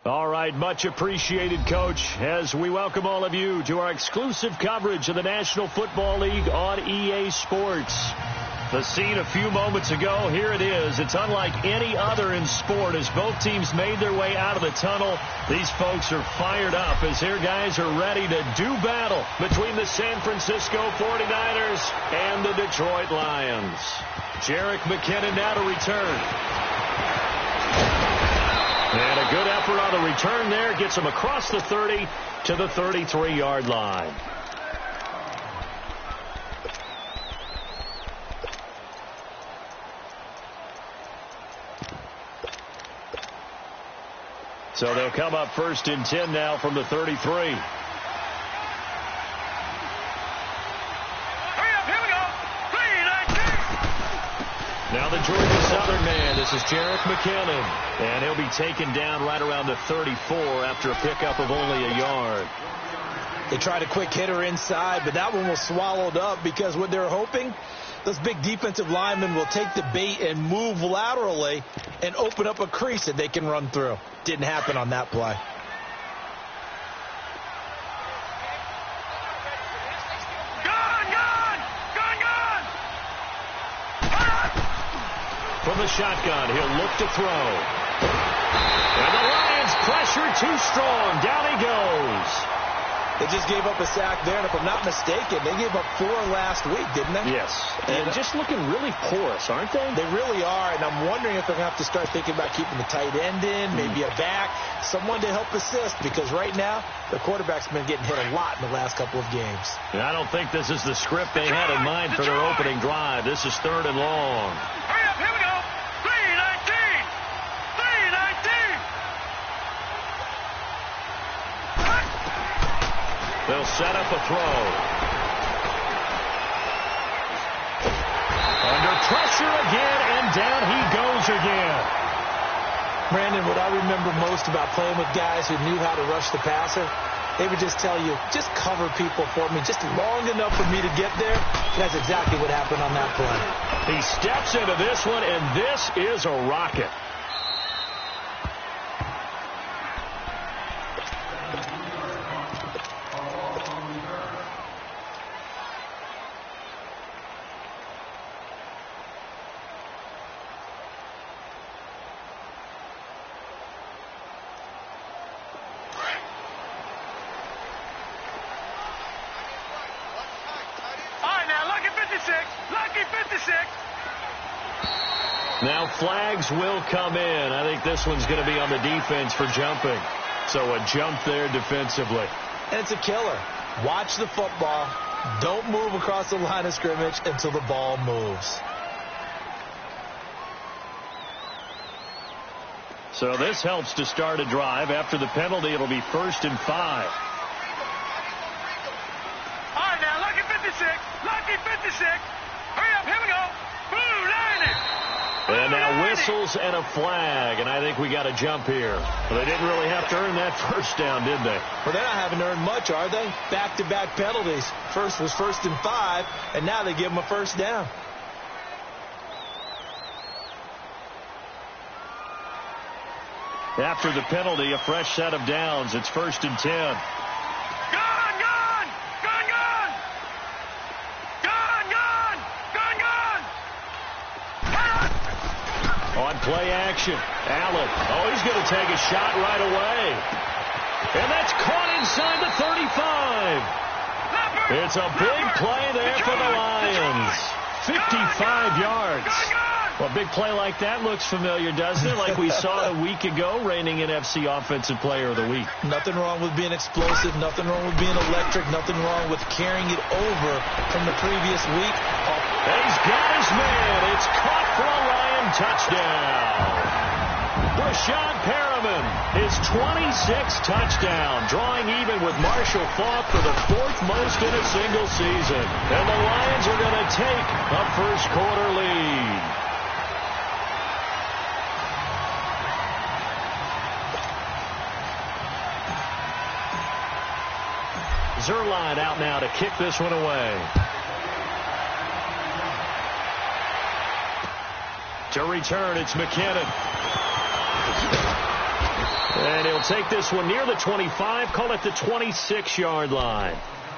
All right, much appreciated, Coach, as we welcome all of you to our exclusive coverage of the National Football League on EA Sports. The scene a few moments ago, here it is. It's unlike any other in sport as both teams made their way out of the tunnel. These folks are fired up as their guys are ready to do battle between the San Francisco 49ers and the Detroit Lions. Jerick McKinnon now to return. And a good effort on the return there gets him across the 30 to the 33-yard line. So they'll come up 1st and 10 now from the 33. Now the Georgia Southern man, this is Jerick McKinnon. And he'll be taken down right around the 34 after a pickup of only a yard. They tried a quick hitter inside, but that one was swallowed up because what they're hoping, those big defensive linemen will take the bait and move laterally and open up a crease that they can run through. Didn't happen on that play. From the shotgun, he'll look to throw. And the Lions pressure too strong. Down he goes. They just gave up a sack there, and if I'm not mistaken, they gave up 4 last week, didn't they? Yes. And just looking really porous, aren't they? They really are, and I'm wondering if they're going to have to start thinking about keeping the tight end in, maybe a back, someone to help assist, because right now, the quarterback's been getting hit a lot in the last couple of games. And I don't think this is the script they had in mind for their opening drive. This is 3rd and long. Hurry up, here we go. 3-19. 3-19. They'll set up a throw. Under pressure again, and down he goes again. Brandon, what I remember most about playing with guys who knew how to rush the passer, they would just tell you, just cover people for me, just long enough for me to get there. That's exactly what happened on that play. He steps into this one, and this is a rocket. Now flags will come in. I think this one's going to be on the defense for jumping. So a jump there defensively. And it's a killer. Watch the football. Don't move across the line of scrimmage until the ball moves. So this helps to start a drive. After the penalty, it'll be 1st and 5. All right, now, lucky 56. Lucky 56. Hurry up, here we go. Blue 90. And now whistles and a flag, and I think we got a jump here. Well, they didn't really have to earn that 1st down, did they? Well, they're not having to earn much, are they? Back-to-back penalties. First was 1st and 5, and now they give them a 1st down. After the penalty, a fresh set of downs. It's 1st and 10. On play action, Allen. Oh, he's going to take a shot right away. And that's caught inside the 35. It's a big play there for the Lions. 55 yards. Well, a big play like that looks familiar, doesn't it? Like we saw a week ago, reigning NFC Offensive Player of the Week. Nothing wrong with being explosive. Nothing wrong with being electric. Nothing wrong with carrying it over from the previous week. He's got his man. It's caught for a Lion touchdown. Rashad Perriman, his 26th touchdown, drawing even with Marshall Faulk for the 4th most in a single season. And the Lions are going to take a first-quarter lead. Zuerlein out now to kick this one away. To return, it's McKinnon. And he'll take this one near the 25, call it the 26-yard line.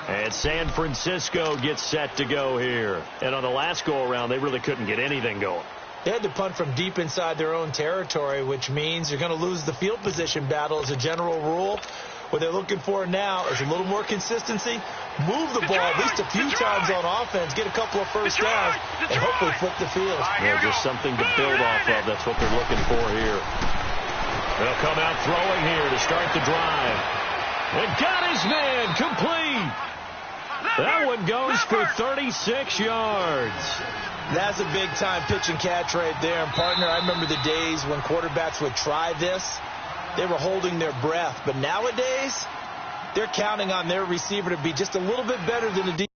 And San Francisco gets set to go here. And on the last go-around, they really couldn't get anything going. They had to punt from deep inside their own territory, which means you're going to lose the field position battle as a general rule. What they're looking for now is a little more consistency, move the ball at least a few times on offense, get a couple of first downs, and hopefully flip the field. Yeah, just something to build off of. That's what they're looking for here. They'll come out throwing here to start the drive. And got his man complete. That one goes for 36 yards. That's a big-time pitch and catch right there. And, partner, I remember the days when quarterbacks would try this. They were holding their breath. But nowadays, they're counting on their receiver to be just a little bit better than the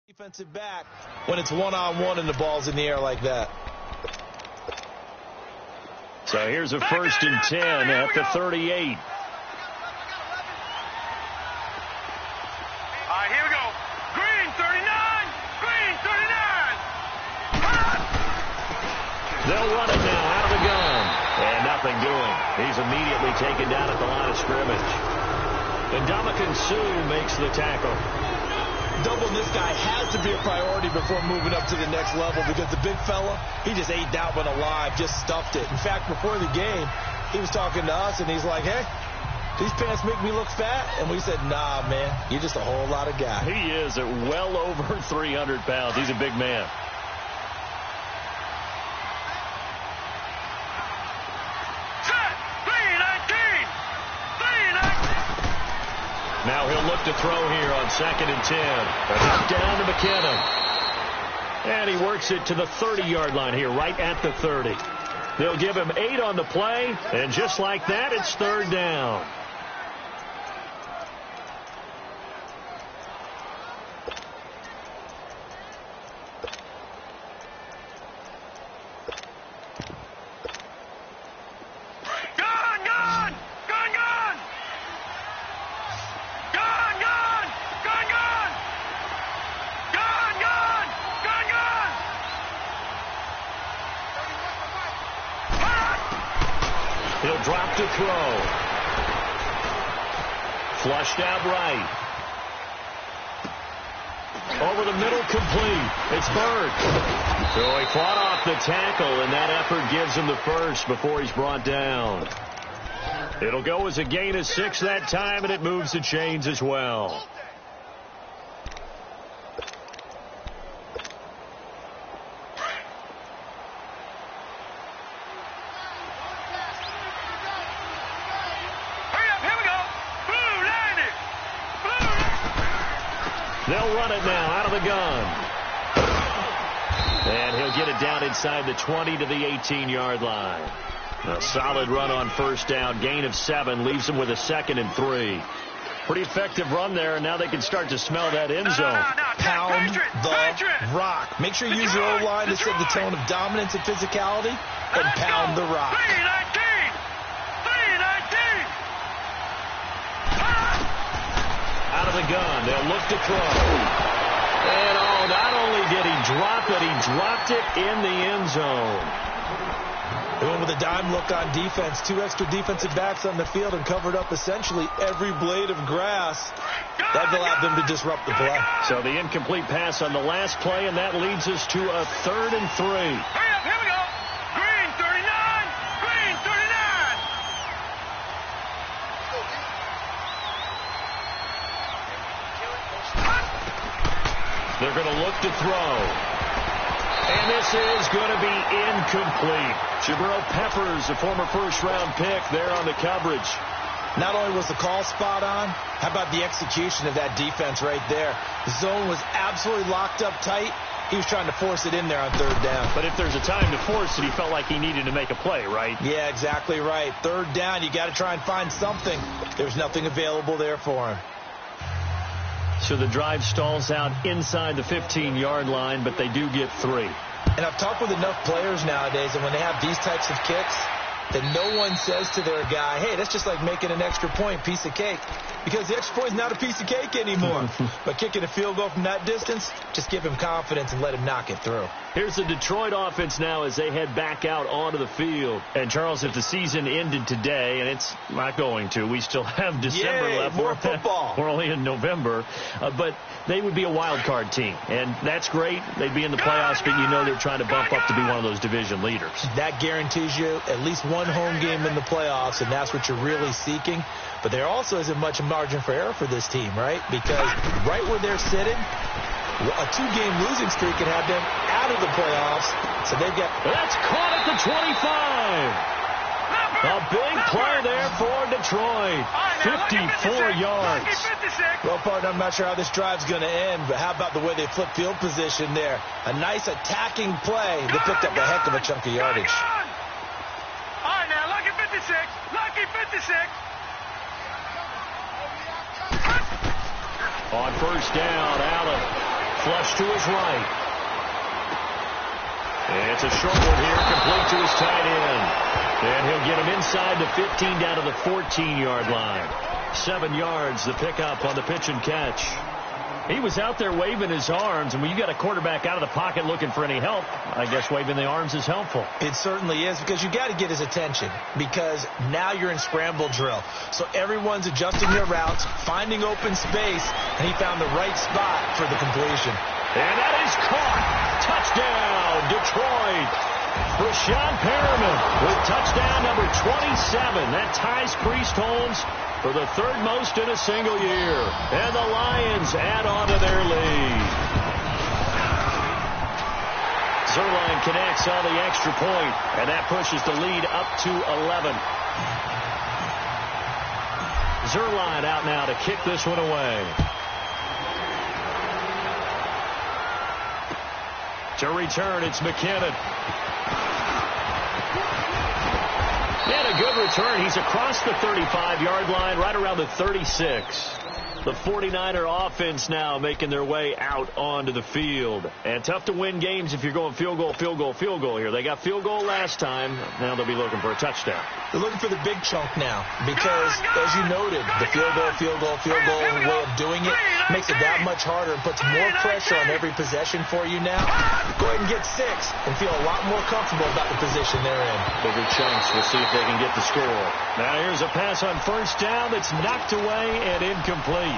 defensive back when it's one-on-one and the ball's in the air like that. So here's a 1st and 10 at the 38. All right, here we go. Green, 39. Green, 39. They'll run it now out of the gun. And nothing doing. He's immediately taken down at the line of scrimmage. And Ndamukong Suh makes the tackle. Doubling this guy has to be a priority before moving up to the next level because the big fella, he just ate that one alive, just stuffed it. In fact, before the game, he was talking to us, and he's like, hey, these pants make me look fat. And we said, nah, man, you're just a whole lot of guy. He is at well over 300 pounds. He's a big man. Now he'll look to throw here on 2nd and 10. Up down to McKinnon. And he works it to the 30-yard line here, right at the 30. They'll give him 8 on the play, and just like that, it's 3rd down. He'll drop to throw. Flushed out right. Over the middle, complete. It's Bird. So he fought off the tackle, and that effort gives him the first before he's brought down. It'll go as a gain of 6 that time, and it moves the chains as well. They'll run it now out of the gun. And he'll get it down inside the 20 to the 18-yard line. A solid run on 1st down. Gain of 7 leaves them with a 2nd and 3. Pretty effective run there, and now they can start to smell that end zone. Pound the rock. Make sure you use your O-line to set the tone of dominance and physicality, and pound the rock. Out of the gun. They'll look to throw. And, not only did he drop it, he dropped it in the end zone. They went with a dime look on defense. 2 extra defensive backs on the field and covered up essentially every blade of grass. That allowed them to disrupt the play. So the incomplete pass on the last play, and that leads us to a 3rd and 3. Hurry up, here we go. Green, 39. Green, 39. They're going to look to throw. And this is going to be incomplete. Jabril Peppers, a former 1st-round pick, there on the coverage. Not only was the call spot on, how about the execution of that defense right there? The zone was absolutely locked up tight. He was trying to force it in there on third down. But if there's a time to force it, he felt like he needed to make a play, right? Yeah, exactly right. Third down, you got to try and find something. There's nothing available there for him. So the drive stalls out inside the 15-yard line, but they do get 3. And I've talked with enough players nowadays, and when they have these types of kicks, that no one says to their guy, hey, that's just like making an extra point, piece of cake. Because the extra point is not a piece of cake anymore. But kicking a field goal from that distance, just give him confidence and let him knock it through. Here's the Detroit offense now as they head back out onto the field. And, Charles, if the season ended today, and it's not going to, we still have December left. More football. We're only in November. But they would be a wild card team. And that's great. They'd be in the playoffs, but you know they're trying to bump up to be one of those division leaders. That guarantees you at least one home game in the playoffs, and that's what you're really seeking. But there also isn't much margin for error for this team, right? Because right where they're sitting, a 2-game losing streak can have them out of the playoffs. So they've got... That's caught at the 25. A big play there for Detroit. 54 yards. Well, partner, I'm not sure how this drive's going to end, but how about the way they flip field position there? A nice attacking play. They picked up a heck of a chunk of yardage. All right, now, lucky 56. Lucky 56. On first down, Allen flush to his right. It's a short one here, complete to his tight end. And he'll get him inside the 15 down to the 14-yard line. 7 yards, the pickup on the pitch and catch. He was out there waving his arms, and when you got a quarterback out of the pocket looking for any help, I guess waving the arms is helpful. It certainly is, because you got to get his attention, because now you're in scramble drill. So everyone's adjusting their routes, finding open space, and he found the right spot for the completion. And that is caught. Touchdown, Detroit. Rashawn Perriman with touchdown number 27. That ties Priest Holmes for the 3rd most in a single year. And the Lions add on to their lead. Zuerlein connects on the extra point, and that pushes the lead up to 11. Zuerlein out now to kick this one away. To return, it's McKinnon. And a good return. He's across the 35-yard line, right around the 36. The 49er offense now making their way out onto the field. And tough to win games if you're going field goal, field goal, field goal here. They got field goal last time. Now they'll be looking for a touchdown. They're looking for the big chunk now because, as you noted, the field goal way of doing it makes it that much harder and puts more pressure on every possession for you now. Go ahead and get 6 and feel a lot more comfortable about the position they're in. Bigger chunks. We'll see if they can get the score. Now here's a pass on first down that's knocked away and incomplete.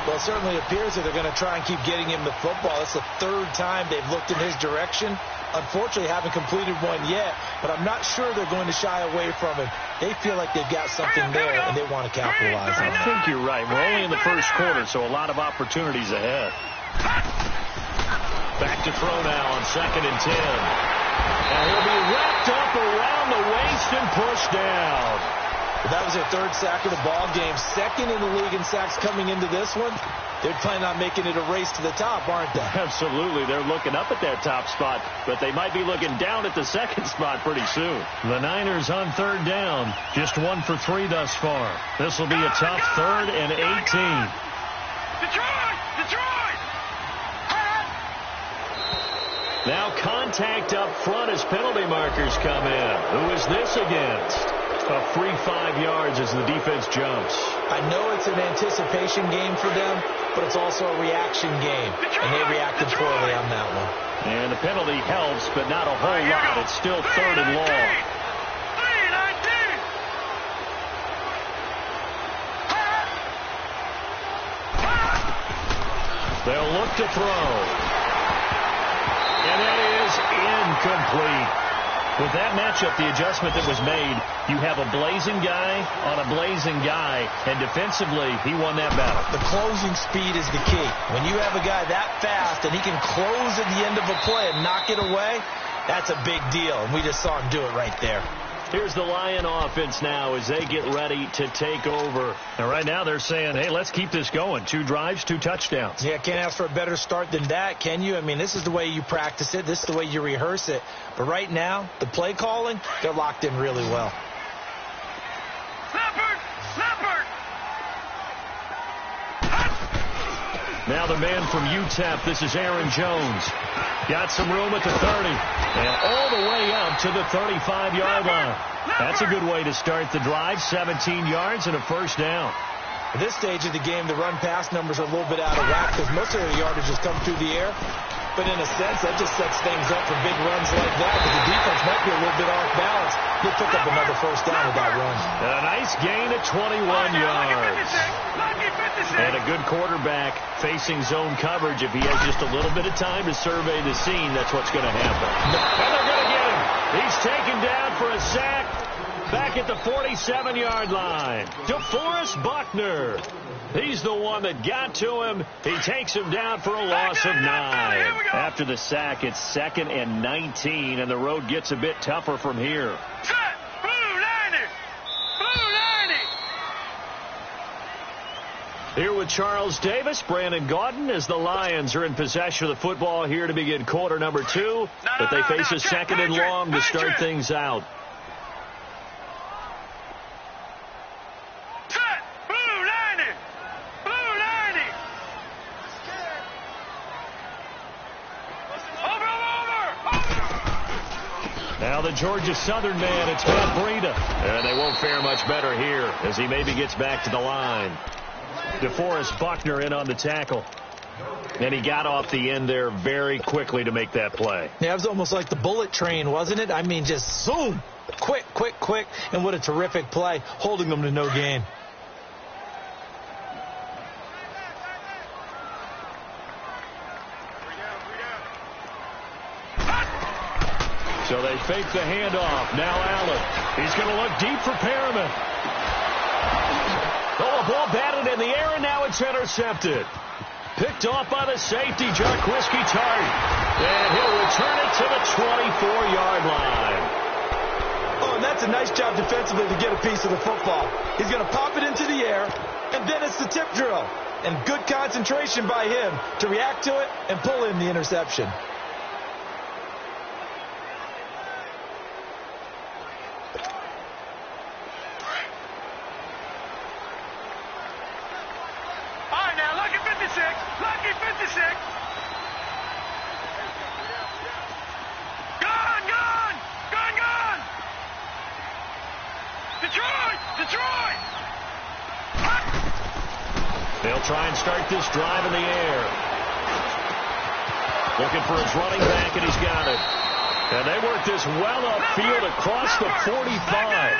Well, it certainly appears that they're going to try and keep getting him the football. It's the 3rd time they've looked in his direction. Unfortunately, haven't completed one yet, but I'm not sure they're going to shy away from him. They feel like they've got something there, and they want to capitalize on it. I think you're right. We're only in the first quarter, so a lot of opportunities ahead. Back to throw now on 2nd and 10. And he'll be wrapped up around the waist and pushed down. Well, that was their 3rd sack of the ball game. 2nd in the league in sacks coming into this one. They're planning on making it a race to the top, aren't they? Absolutely. They're looking up at that top spot, but they might be looking down at the 2nd spot pretty soon. The Niners on 3rd down. Just 1 for 3 thus far. This will be a tough 3rd and 18. Detroit! Detroit! Now contact up front as penalty markers come in. Who is this against? A free 5 yards as the defense jumps. I know it's an anticipation game for them, but it's also a reaction game, and they reacted poorly on that one. And the penalty helps, but not a whole lot. It's still 3rd and long. 3-19. They'll look to throw. And that is incomplete. With that matchup, the adjustment that was made, you have a blazing guy on a blazing guy, and defensively, he won that battle. The closing speed is the key. When you have a guy that fast and he can close at the end of a play and knock it away, that's a big deal, and we just saw him do it right there. Here's the Lion offense now as they get ready to take over. And right now they're saying, hey, let's keep this going. 2 drives, 2 touchdowns. Yeah, can't ask for a better start than that, can you? I mean, this is the way you practice it. This is the way you rehearse it. But right now, the play calling, they're locked in really well. Leopard! Now the man from UTEP, this is Aaron Jones. Got some room at the 30. And all the way up to the 35-yard line. That's a good way to start the drive. 17 yards and a first down. At this stage of the game, the run-pass numbers are a little bit out of whack because most of their yardage has come through the air. But in a sense, that just sets things up for big runs like that. But the defense might be a little bit off balance. They'll pick up another first down with that run. A nice gain of 21 yards. And a good quarterback facing zone coverage. If he has just a little bit of time to survey the scene, that's what's going to happen. And they're going to get him. He's taken down for a sack back at the 47-yard line. DeForest Buckner. He's the one that got to him. He takes him down for a loss of 9. After the sack, it's 2nd and 19, and the road gets a bit tougher from here. Here with Charles Davis, Brandon Gaudin, as the Lions are in possession of the football here to begin quarter number 2. But they face a 2nd and long to start things out. Now the Georgia Southern man, it's Matt Breida. And they won't fare much better here as he maybe gets back to the line. DeForest Buckner in on the tackle. And he got off the end there very quickly to make that play. Yeah, it was almost like the bullet train, wasn't it? I mean, just zoom. Quick. And what a terrific play, holding them to no gain. So they fake the handoff. Now Allen. He's going to look deep for Perriman. Oh, a ball batted in the air, and now it's intercepted. Picked off by the safety, Jarquiski Tart. And he'll return it to the 24-yard line. Oh, and that's a nice job defensively to get a piece of the football. He's going to pop it into the air, and then it's the tip drill. And good concentration by him to react to it and pull in the interception. Lucky 56. Gone. Detroit. They'll try and start this drive in the air. Looking for his running back, and he's got it. And they work this well upfield across the 45.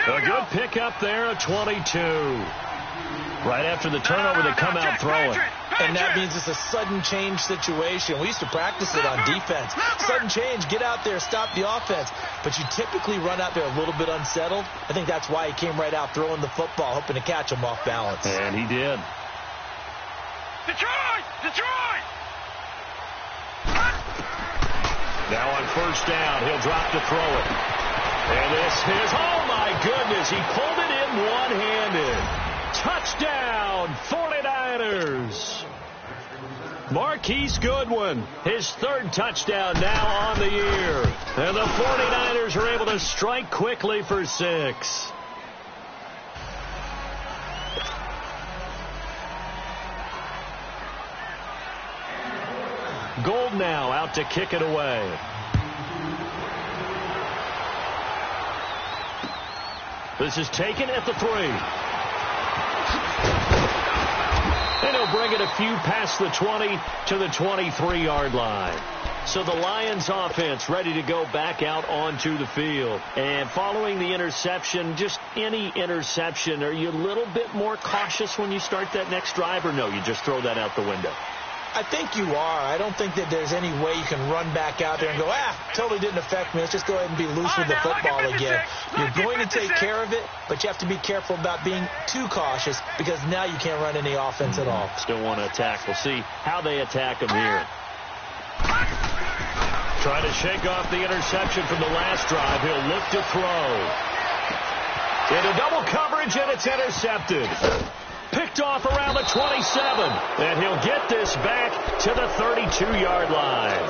A good pickup there at 22. Right after the turnover, they come out throwing. And that means it's a sudden change situation. We used to practice it on defense. Sudden change, get out there, stop the offense. But you typically run out there a little bit unsettled. I think that's why he came right out throwing the football, hoping to catch him off balance. And he did. Detroit! Now on first down, he'll drop to throw it. And this is, oh my goodness, he pulled it in one-handed. Touchdown, 49ers. Marquise Goodwin, his 3rd touchdown now on the year. And the 49ers are able to strike quickly for 6. Gold now out to kick it away. This is taken at the 3. And he'll bring it a few past the 20 to the 23-yard line. So the Lions offense ready to go back out onto the field. And following the interception, just any interception, are you a little bit more cautious when you start that next drive, or no, you just throw that out the window? I think you are. I don't think that there's any way you can run back out there and go, totally didn't affect me. Let's just go ahead and be loose with the football again. You're going to take care of it, but you have to be careful about being too cautious because now you can't run any offense at all. Still want to attack. We'll see how they attack him here. Trying to shake off the interception from the last drive. He'll look to throw. Into double coverage, and it's intercepted. Picked off around the 27. And he'll get this back to the 32-yard line.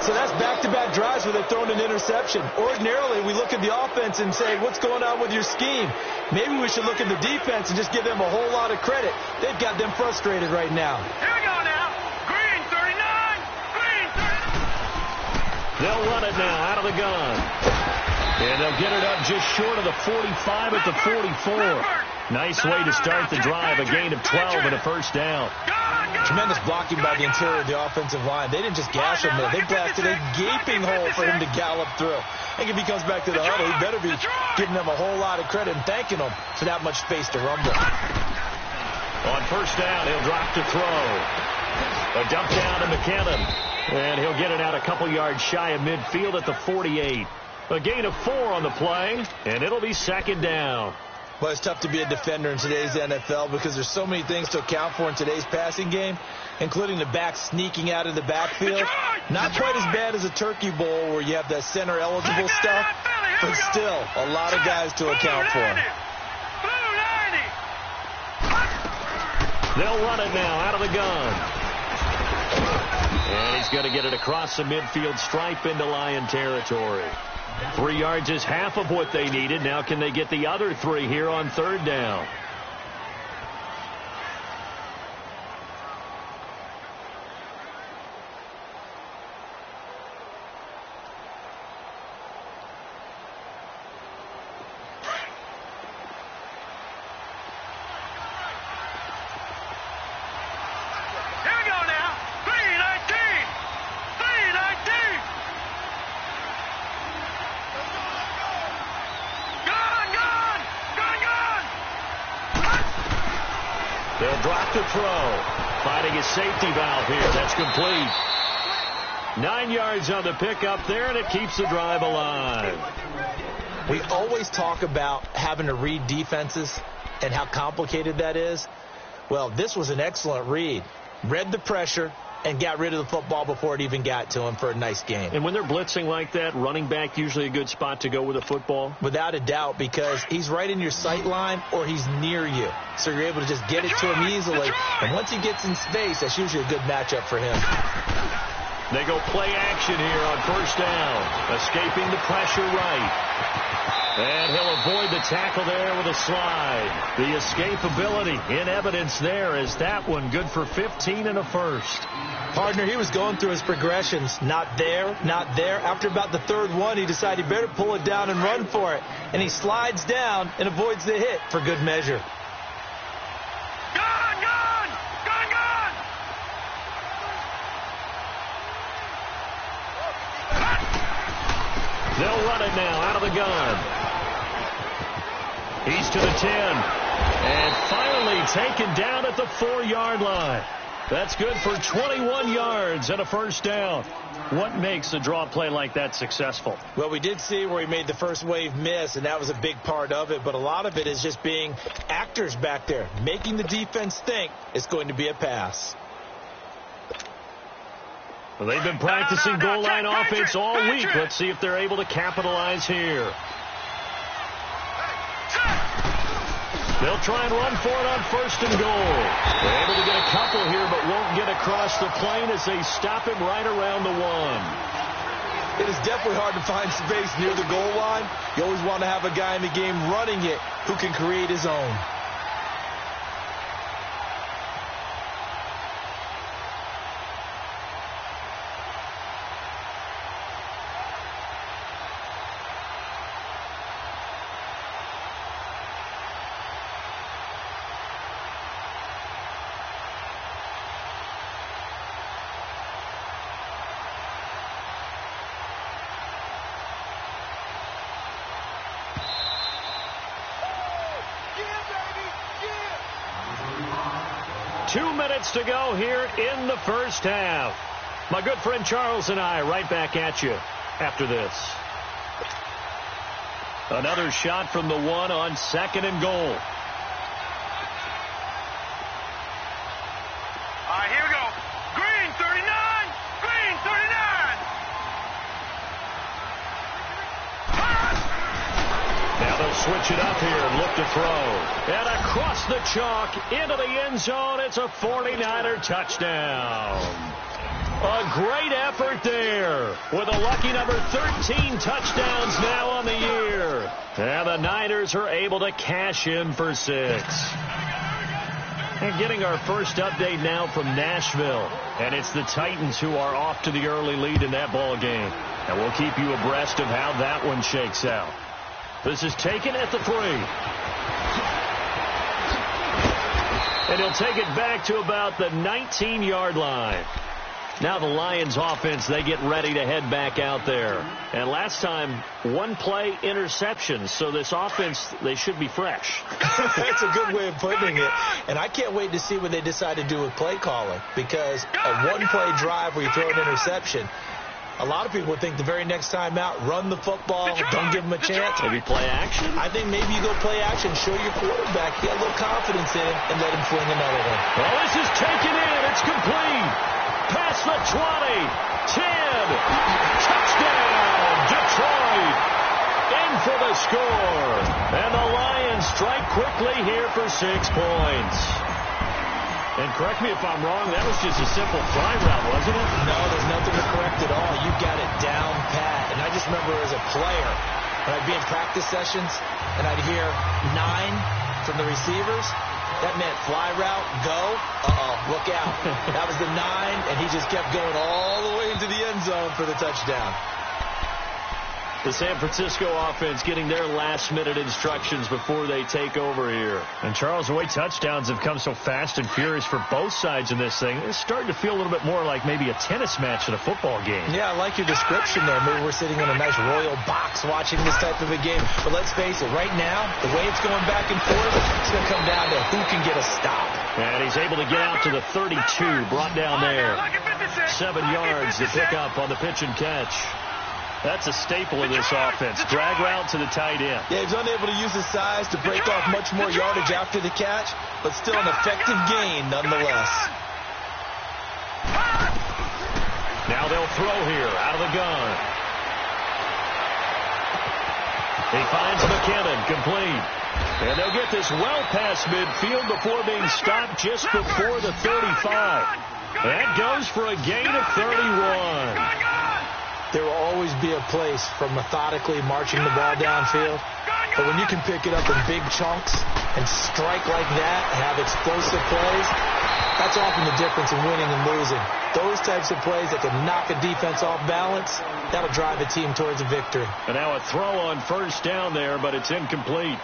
So that's back-to-back drives where they're throwing an interception. Ordinarily, we look at the offense and say, what's going on with your scheme? Maybe we should look at the defense and just give them a whole lot of credit. They've got them frustrated right now. Here we go now. Green 39. Green 39. They'll run it now out of the gun. And they'll get it up just short of the 45 at the 44. Nice way to start the drive. A gain of 12 and a first down. Tremendous blocking by the interior of the offensive line. They didn't just gash him there. They blasted a gaping hole for him to gallop through. I think if he comes back to the huddle, he better be giving them a whole lot of credit and thanking them for that much space to rumble. On first down, he'll drop to throw. A dump down to McKinnon. And he'll get it out a couple yards shy of midfield at the 48. A gain of 4 on the play, and it'll be second down. Well, it's tough to be a defender in today's NFL because there's so many things to account for in today's passing game, including the back sneaking out of the backfield. Not quite as bad as a Turkey Bowl where you have that center-eligible stuff, but still a lot of guys to account for. They'll run it now out of the gun. And he's going to get it across the midfield stripe into Lion territory. 3 yards is half of what they needed. Now can they get the other 3 here on third down? They'll drop to throw. Finding a safety valve here. That's complete. 9 yards on the pickup there, and it keeps the drive alive. We always talk about having to read defenses and how complicated that is. Well, this was an excellent read. Read the pressure and got rid of the football before it even got to him for a nice gain. And when they're blitzing like that, running back usually a good spot to go with a football? Without a doubt, because he's right in your sight line or he's near you. So you're able to just get it to him easily. And once he gets in space, that's usually a good matchup for him. They go play action here on first down. Escaping the pressure right. And he'll avoid the tackle there with a slide. The escapability in evidence there as that one good for 15 and a first. Partner, he was going through his progressions. Not there, not there. After about the third one, he decided he better pull it down and run for it. And he slides down and avoids the hit for good measure. Gone, gone! Gone, gone! They'll run it now out of the gun. He's to the 10. And finally taken down at the 4-yard line. That's good for 21 yards and a first down. What makes a draw play like that successful? Well, we did see where he made the first wave miss, and that was a big part of it. But a lot of it is just being actors back there, making the defense think it's going to be a pass. Well, they've been practicing goal line offense all week. Let's see if they're able to capitalize here. They'll try and run for it on first and goal. They're able to get a couple here, but won't get across the plane as they stop him right around the 1. It is definitely hard to find space near the goal line. You always want to have a guy in the game running it who can create his own. Yeah. 2 minutes to go here in the first half. My good friend Charles and I right back at you after this. Another shot from the 1 on second and goal. All right, here we go. Green 39. Green 39. switch it up here and look to throw. And across the chalk into the end zone. It's a 49er touchdown. A great effort there with a lucky number 13 touchdowns now on the year. And the Niners are able to cash in for 6. And getting our first update now from Nashville. And it's the Titans who are off to the early lead in that ball game. And we'll keep you abreast of how that one shakes out. This is taken at the 3. And he'll take it back to about the 19-yard line. Now the Lions offense, they get ready to head back out there. And last time, one play interception. So this offense, they should be fresh. That's a good way of putting it. And I can't wait to see what they decide to do with play calling. Because a one-play drive where you throw an interception, a lot of people would think the very next time out, run the football, don't give them a chance. Maybe play action? I think maybe you go play action, show your quarterback, get a little confidence in him, and let him fling another one. Well, this is taken in. It's complete. Past the 20, 10, touchdown, Detroit, in for the score. And the Lions strike quickly here for 6 points. And correct me if I'm wrong, that was just a simple fly route, wasn't it? No, there's nothing to correct at all. You got it down pat. And I just remember as a player, when I'd be in practice sessions, and I'd hear 9 from the receivers, that meant fly route, go, look out. That was the 9, and he just kept going all the way into the end zone for the touchdown. The San Francisco offense getting their last-minute instructions before they take over here. And, Charles, the way touchdowns have come so fast and furious for both sides in this thing, it's starting to feel a little bit more like maybe a tennis match in a football game. Yeah, I like your description there. Maybe we're sitting in a nice royal box watching this type of a game. But let's face it, right now, the way it's going back and forth, it's going to come down to who can get a stop. And he's able to get out to the 32, brought down there. 7 yards to pick up on the pitch and catch. That's a staple of this offense. Drag route to the tight end. Yeah, he's unable to use his size to break off much more yardage after the catch, but still an effective gain nonetheless. Now they'll throw here out of the gun. He finds McKinnon, complete. And they'll get this well past midfield before being stopped just before the 35. That goes for a gain of 31. There will always be a place for methodically marching the ball downfield. But when you can pick it up in big chunks and strike like that and have explosive plays, that's often the difference in winning and losing. Those types of plays that can knock a defense off balance, that'll drive a team towards a victory. And now a throw on first down there, but it's incomplete.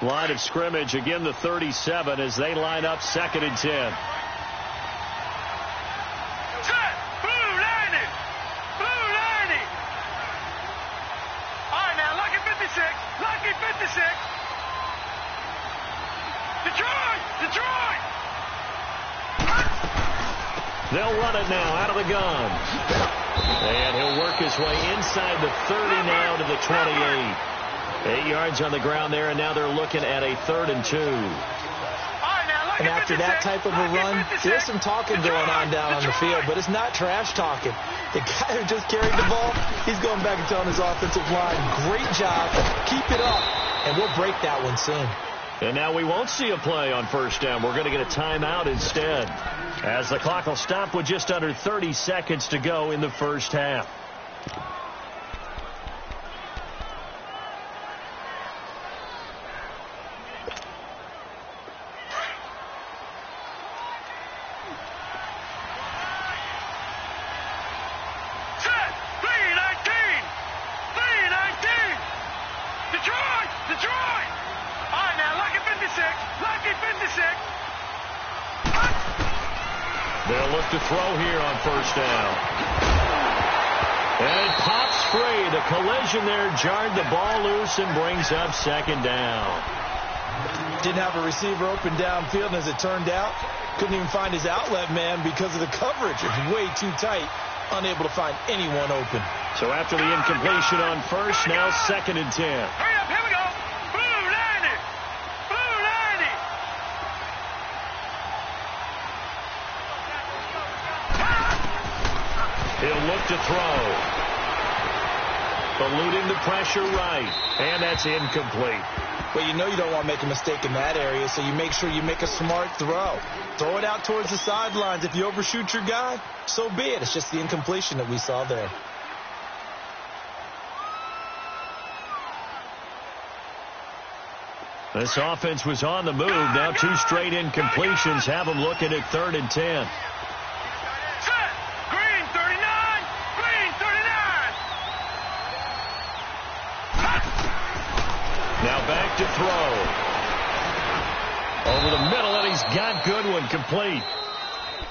Line of scrimmage, again the 37 as they line up 2nd and 10. Set! Blue lining! Blue lining! All right, now, lucky 56. Lucky 56. Detroit! Detroit! They'll run it now out of the gun. And he'll work his way inside the 30 now to the 28. 8 yards on the ground there, and now they're looking at a 3rd and 2. And after that type of a run, there's some talking going on down on the field, but it's not trash talking. The guy who just carried the ball, he's going back and telling his offensive line, great job, keep it up, and we'll break that one soon. And now we won't see a play on first down. We're going to get a timeout instead, as the clock will stop with just under 30 seconds to go in the first half. They'll look to throw here on first down. And it pops free. The collision there jarred the ball loose and brings up 2nd down. Didn't have a receiver open downfield, and as it turned out, couldn't even find his outlet man because of the coverage. It was way too tight, unable to find anyone open. So after the incompletion on first, now 2nd and 10. Hurry up, here we go. Blue lining! Blue lining! He'll look to throw. Eluding the pressure right. And that's incomplete. Well, you know you don't want to make a mistake in that area, so you make sure you make a smart throw. Throw it out towards the sidelines. If you overshoot your guy, so be it. It's just the incompletion that we saw there. This offense was on the move. Now 2 straight incompletions have them looking at 3rd and 10. Set. Green 39. Green 39. Now back to throw. Over the middle, and he's got Goodwin complete.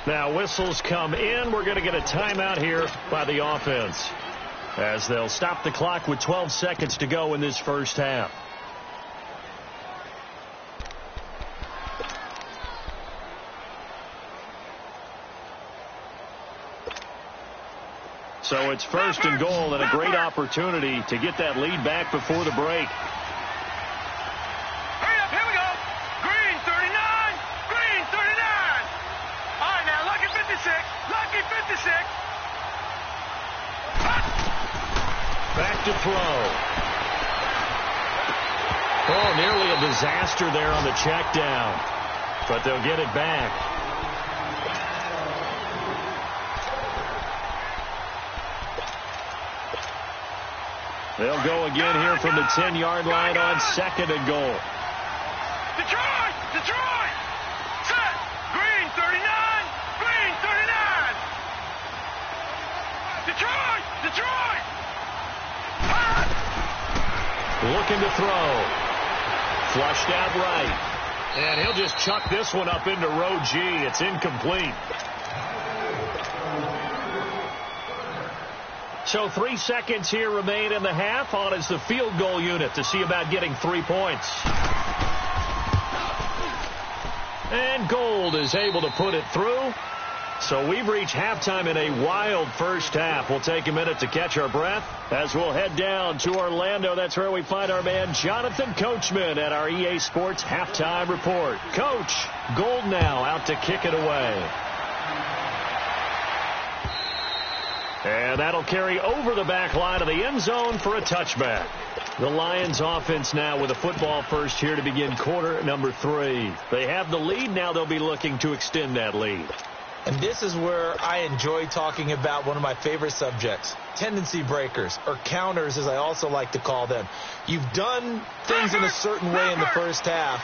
Now whistles come in. We're going to get a timeout here by the offense, as they'll stop the clock with 12 seconds to go in this first half. So it's 1st and goal, and a great opportunity to get that lead back before the break. Hurry up, here we go. Green 39. Green 39. All right, now, lucky 56. Lucky 56. Back to throw. Oh, nearly a disaster there on the check down, but they'll get it back. They'll go again here from the 10-yard line on 2nd and goal. Detroit! Detroit! Set! Green 39! Green 39! Detroit! Detroit! Looking to throw. Flushed out right. And he'll just chuck this one up into row G. It's incomplete. So 3 seconds here remain in the half. On is the field goal unit to see about getting 3 points. And Gold is able to put it through. So we've reached halftime in a wild first half. We'll take a minute to catch our breath as we'll head down to Orlando. That's where we find our man Jonathan Coachman at our EA Sports Halftime Report. Coach, Gold now out to kick it away. And that'll carry over the back line of the end zone for a touchback. The Lions offense now with a football first here to begin quarter number 3. They have the lead. Now they'll be looking to extend that lead. And this is where I enjoy talking about one of my favorite subjects, tendency breakers, or counters as I also like to call them. You've done things in a certain way in the first half,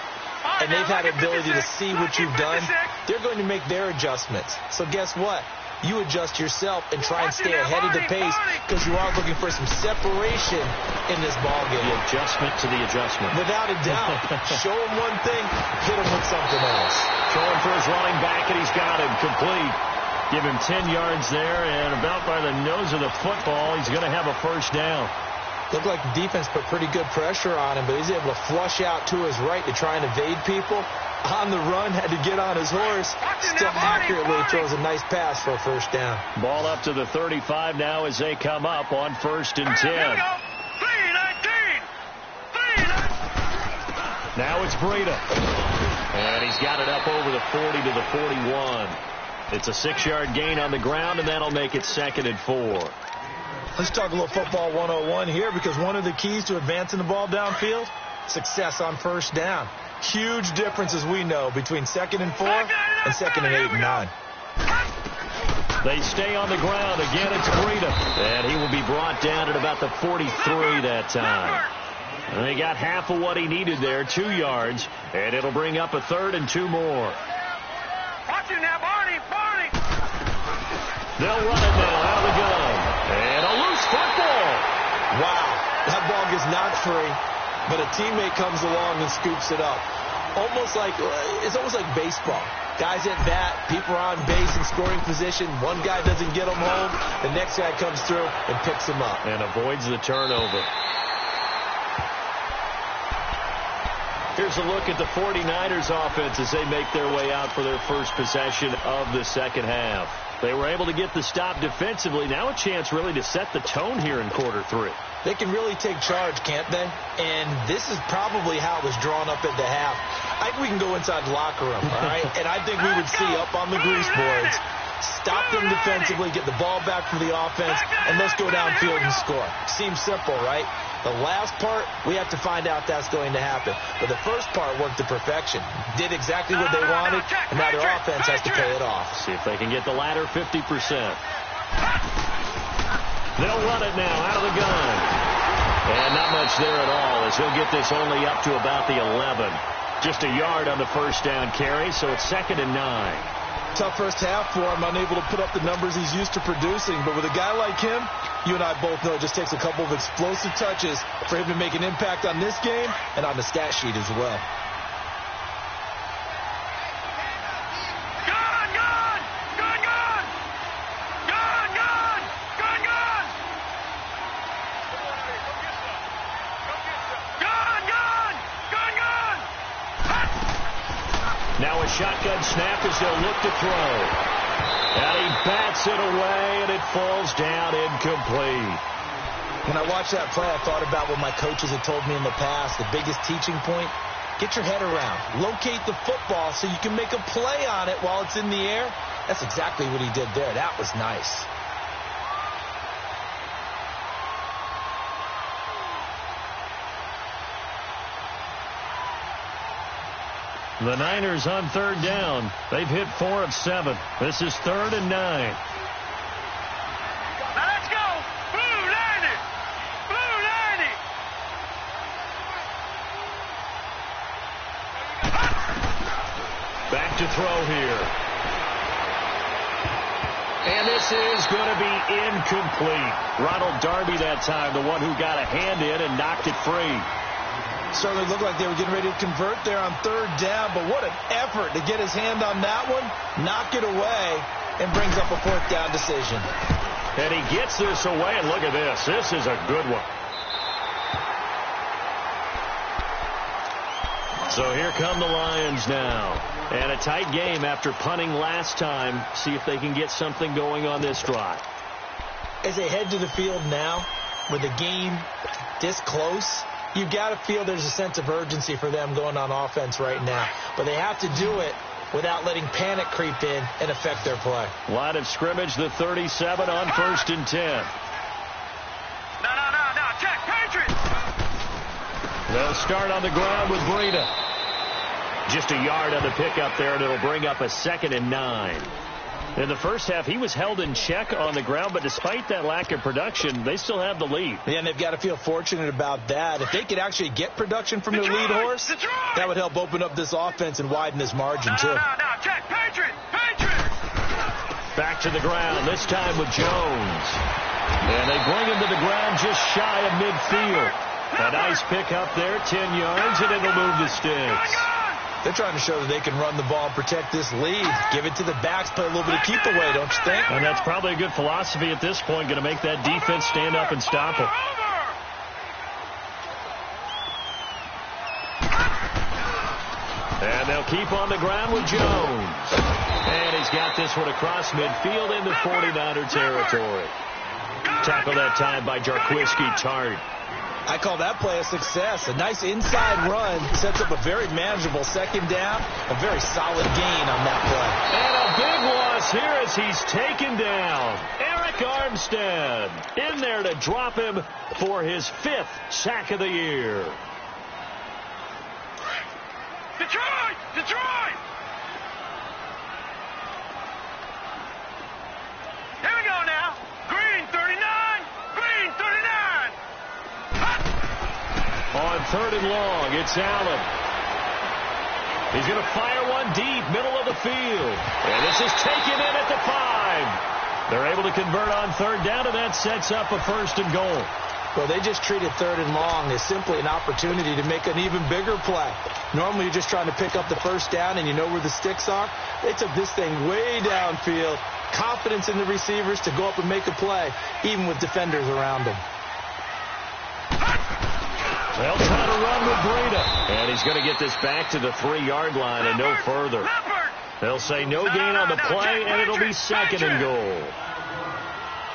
and they've had the ability to see what you've done. They're going to make their adjustments. So guess what? You adjust yourself and try and stay ahead of the pace because you are looking for some separation in this ballgame. The adjustment to the adjustment. Without a doubt. Show him one thing, hit him with something else. Throwing for his running back, and he's got him complete. Give him 10 yards there, and about by the nose of the football, he's going to have a first down. Looked like the defense put pretty good pressure on him, but he's able to flush out to his right to try and evade people. On the run, had to get on his horse. Still accurately throws a nice pass for a first down. Ball up to the 35 now as they come up on 1st and 10. Now it's Breida. And he's got it up over the 40 to the 41. It's a 6-yard gain on the ground, and that'll make it 2nd and 4. Let's talk a little football 101 here, because one of the keys to advancing the ball downfield, success on first down. Huge difference, as we know, between 2nd and 4 and 2nd and 8 and 9. They stay on the ground. Again, it's Breida. And he will be brought down at about the 43 that time. And they got half of what he needed there, 2 yards. And it'll bring up a 3rd and 2 more. Watch it now, Barney. Barney. They'll run it now out of the gun. And a loose football. Wow. That ball gets knocked free, but a teammate comes along and scoops it up. It's almost like baseball. Guys at bat, people are on base in scoring position. One guy doesn't get them home. The next guy comes through and picks them up. And avoids the turnover. Here's a look at the 49ers offense as they make their way out for their first possession of the second half. They were able to get the stop defensively. Now a chance really to set the tone here in quarter 3. They can really take charge, can't they? And this is probably how it was drawn up at the half. I think we can go inside the locker room, all right? And I think we would see up on the grease boards stop them defensively, get the ball back from the offense, and let's go downfield and score. Seems simple, right? The last part, we have to find out that's going to happen. But the first part worked to perfection. Did exactly what they wanted, and now their offense has to pay it off. See if they can get the latter 50%. They'll run it now out of the gun. And not much there at all, as he'll get this only up to about the 11. Just a yard on the first down carry, so it's 2nd and 9. Tough first half for him, unable to put up the numbers he's used to producing. But with a guy like him, you and I both know it just takes a couple of explosive touches for him to make an impact on this game and on the stat sheet as well. Now a shotgun snap as they'll look to throw. And he bats it away, and it falls down incomplete. When I watched that play, I thought about what my coaches had told me in the past. The biggest teaching point, get your head around. Locate the football so you can make a play on it while it's in the air. That's exactly what he did there. That was nice. The Niners on 3rd down. They've hit 4 of 7. This is 3rd and 9. Now let's go. Blue line it. Blue line it. Back to throw here. And this is going to be incomplete. Ronald Darby that time, the one who got a hand in and knocked it free. Certainly looked like they were getting ready to convert there on 3rd down, but what an effort to get his hand on that one, knock it away, and brings up a 4th down decision. And he gets this away, and look at this. This is a good one. So here come the Lions now. And a tight game after punting last time. See if they can get something going on this drive. As they head to the field now, with the game this close, you've got to feel there's a sense of urgency for them going on offense right now. But they have to do it without letting panic creep in and affect their play. Line of scrimmage, the 37 on 1st and 10. No, check, Patriots. They'll start on the ground with Breida. Just a yard on the pickup there, and it'll bring up a 2nd and 9. In the first half, he was held in check on the ground, but despite that lack of production, they still have the lead. Yeah, and they've got to feel fortunate about that. If they could actually get production from their lead horse, that would help open up this offense and widen this margin, too. No, check, Patriots. Back to the ground, this time with Jones. And they bring him to the ground just shy of midfield. A nice pickup there, 10 yards, and it'll move the sticks. They're trying to show that they can run the ball and protect this lead. Give it to the backs, play a little bit of keep away, don't you think? And that's probably a good philosophy at this point, going to make that defense stand up and stop them. And they'll keep on the ground with Jones. And he's got this one across midfield into 49er territory. Tackle that time by Jarquiski Tart. I call that play a success. A nice inside run sets up a very manageable 2nd down. A very solid gain on that play. And a big loss here as he's taken down. Eric Armstead in there to drop him for his 5th sack of the year. Detroit! Here we go now. Green 39. On 3rd and long, it's Allen. He's going to fire one deep, middle of the field. And this is taken in at the 5. They're able to convert on 3rd down, and that sets up a 1st and goal. Well, they just treated 3rd and long as simply an opportunity to make an even bigger play. Normally, you're just trying to pick up the 1st down, and you know where the sticks are. They took this thing way downfield. Confidence in the receivers to go up and make a play, even with defenders around them. They'll try to run with Breida. And he's going to get this back to the 3-yard line and no further. They'll say no gain on the play, and it'll be 2nd and goal.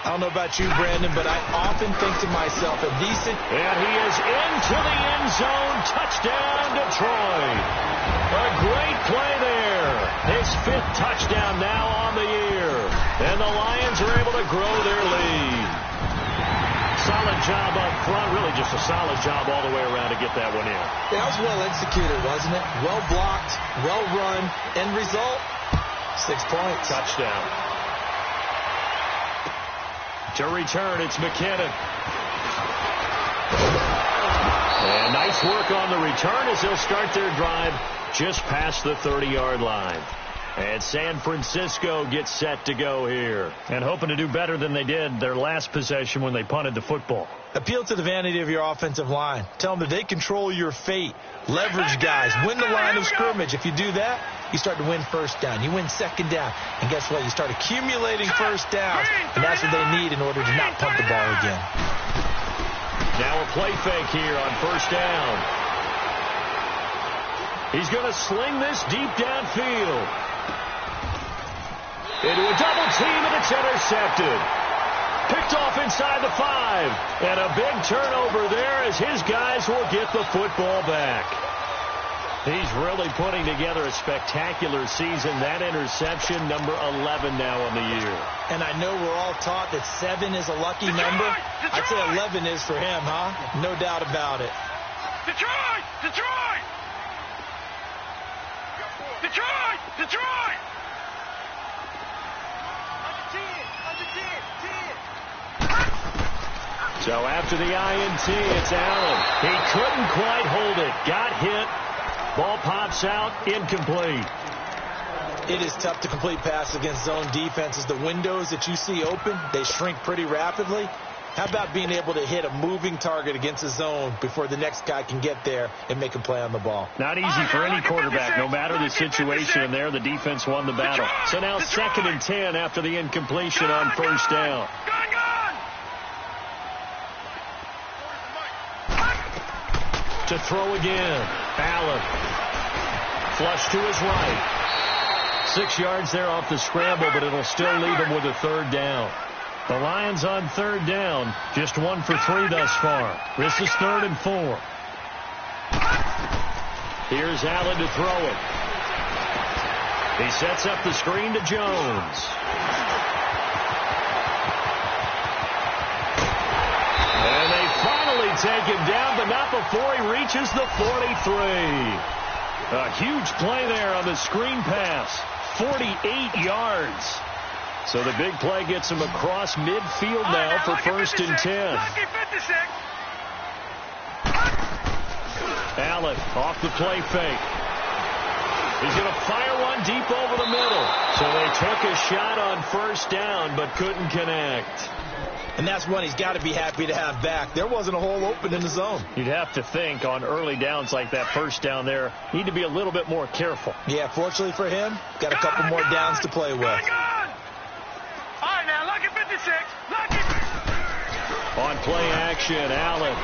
I don't know about you, Brandon, but I often think to myself, a decent... And he is into the end zone. Touchdown, Detroit. A great play there. His 5th touchdown now on the year. And the Lions are able to grow their lead. Solid job up front. Really just a solid job all the way around to get that one in. Yeah, that was well executed, wasn't it? Well blocked, well run. End result, 6 points. Touchdown. To return, it's McKinnon. And nice work on the return as they'll start their drive just past the 30-yard line. And San Francisco gets set to go here. And hoping to do better than they did their last possession when they punted the football. Appeal to the vanity of your offensive line. Tell them that they control your fate. Leverage guys. Win the line of scrimmage. If you do that, you start to win first down. You win second down. And guess what? You start accumulating first downs. And that's what they need in order to not punt the ball again. Now a play fake here on first down. He's going to sling this deep downfield. Into a double team, and it's intercepted. Picked off inside the 5. And a big turnover there as his guys will get the football back. He's really putting together a spectacular season. That interception, number 11 now on the year. And I know we're all taught that 7 is a lucky number. I'd say 11 is for him, huh? No doubt about it. Detroit! Detroit! Detroit! Detroit! So after the INT, it's Allen. He couldn't quite hold it. Got hit. Ball pops out. Incomplete. It is tough to complete passes against zone defenses. The windows that you see open, they shrink pretty rapidly. How about being able to hit a moving target against a zone before the next guy can get there and make a play on the ball? Not easy for any quarterback. No matter the situation in there, the defense won the battle. So now 2nd and 10 after the incompletion on first down. To throw again. Allen. Flush to his right. 6 yards there off the scramble, but it'll still leave him with a 3rd down. The Lions on 3rd down. Just 1 for 3 thus far. This is 3rd and 4. Here's Allen to throw it. He sets up the screen to Jones. And they finally take him down, but not before he reaches the 43. A huge play there on the screen pass. 48 yards. So the big play gets him across midfield now for 1st and 10. Allen off the play fake. He's going to fire one deep over the middle. So they took a shot on first down, but couldn't connect. And that's one he's got to be happy to have back. There wasn't a hole open in the zone. You'd have to think on early downs like that first down there, need to be a little bit more careful. Yeah, fortunately for him, got a couple more downs to play with. All right, now, lucky 56. Lucky. On play action, Allen.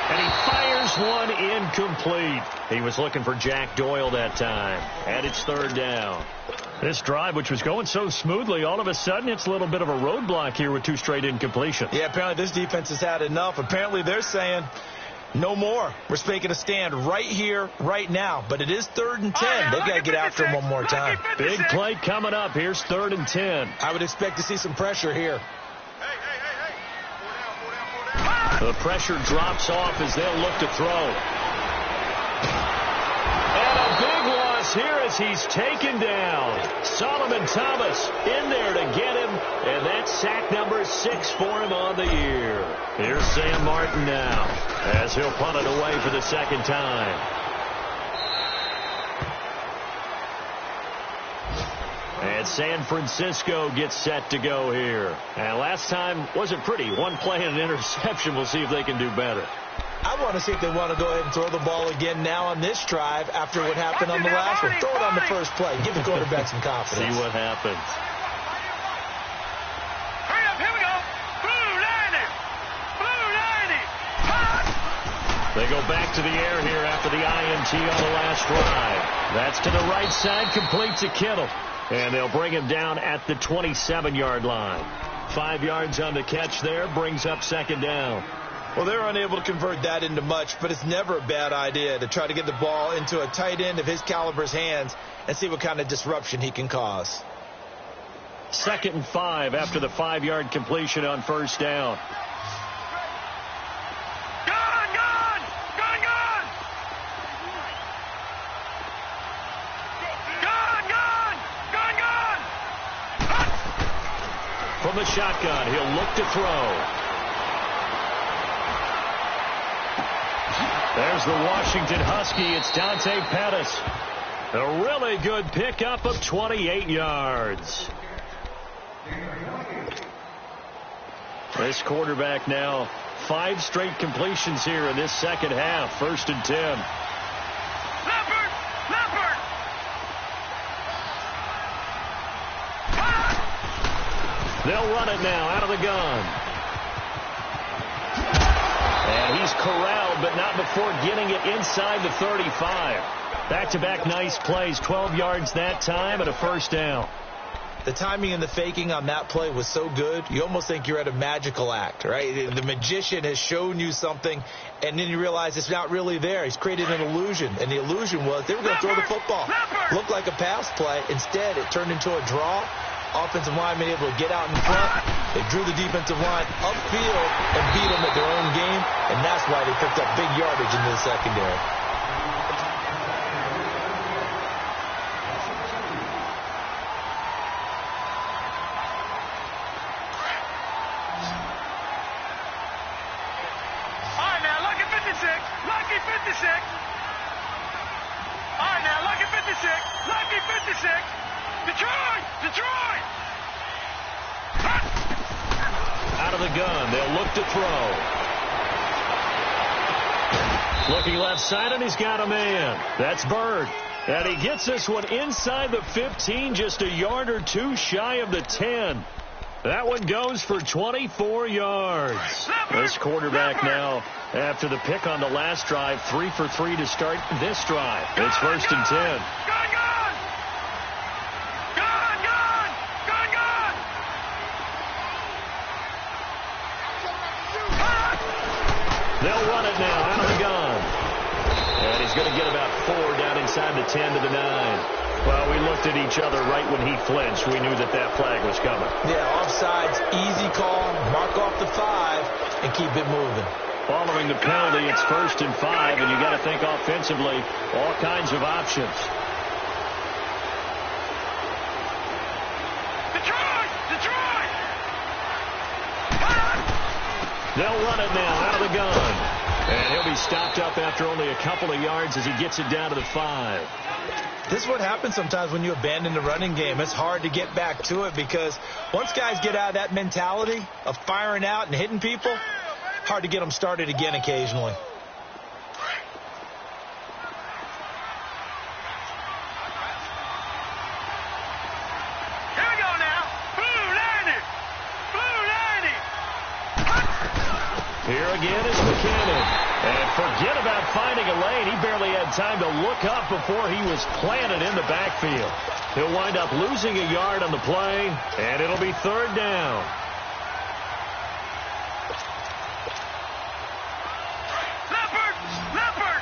And he fires one incomplete. He was looking for Jack Doyle that time. And it's 3rd down. This drive, which was going so smoothly, all of a sudden it's a little bit of a roadblock here with 2 straight incompletions. Yeah, apparently this defense has had enough. Apparently they're saying no more. We're making a stand right here, right now. But it is 3rd and 10. They've got to get after him one more time. Big play coming up. Here's 3rd and 10. I would expect to see some pressure here. The pressure drops off as they'll look to throw. And a big loss here as he's taken down. Solomon Thomas in there to get him. And that's sack number 6 for him on the year. Here's Sam Martin now as he'll punt it away for the 2nd time. And San Francisco gets set to go here. And last time wasn't pretty. One play and an interception. We'll see if they can do better. I want to see if they want to go ahead and throw the ball again now on this drive after what happened on the last one. Throw it on the first play. Give the quarterback some confidence. See what happens. Hurry up, here we go. Blue 90. Blue 90. They go back to the air here after the INT on the last drive. That's to the right side, complete to Kittle. And they'll bring him down at the 27-yard line. 5 yards on the catch there, brings up 2nd down. Well, they're unable to convert that into much, but it's never a bad idea to try to get the ball into a tight end of his caliber's hands and see what kind of disruption he can cause. 2nd and 5 after the 5-yard completion on first down. From the shotgun, he'll look to throw. There's the Washington Husky. It's Dante Pettis. A really good pickup of 28 yards. This quarterback now 5 straight completions here in this second half. 1st and 10. They'll run it now out of the gun. And he's corralled, but not before getting it inside the 35. Back-to-back nice plays. 12 yards that time and a 1st down. The timing and the faking on that play was so good, you almost think you're at a magical act, right? The magician has shown you something, and then you realize it's not really there. He's created an illusion, and the illusion was they were going to throw the football. Looked like a pass play. Instead, it turned into a draw. Offensive linemen able to get out in front. They drew the defensive line upfield and beat them at their own game, and that's why they picked up big yardage into the secondary. All right, now, lucky 56. Lucky 56. All right, now, lucky 56. Lucky 56. Detroit! Detroit! Out of the gun. They'll look to throw. Looking left side, and he's got a man. That's Bird. And he gets this one inside the 15, just a yard or two shy of the 10. That one goes for 24 yards. This quarterback now, after the pick on the last drive, 3 for 3 to start this drive. It's 1st and 10. They'll run it now out of the gun. And he's going to get about 4 down inside the 10 to the 9. Well, we looked at each other right when he flinched. We knew that that flag was coming. Yeah, offsides, easy call. Mark off the 5 and keep it moving. Following the penalty, it's 1st and 5, and you got to think offensively, all kinds of options. Detroit! Detroit! They'll run it now out of the gun. And he'll be stopped up after only a couple of yards as he gets it down to the 5. This is what happens sometimes when you abandon the running game. It's hard to get back to it because once guys get out of that mentality of firing out and hitting people, hard to get them started again occasionally. Here we go now. Blue Lanny! Blue Lanny! Here again is McKinnon. And forget about finding a lane. He barely had time to look up before he was planted in the backfield. He'll wind up losing a yard on the play, and it'll be 3rd down. Leopard! Leopard!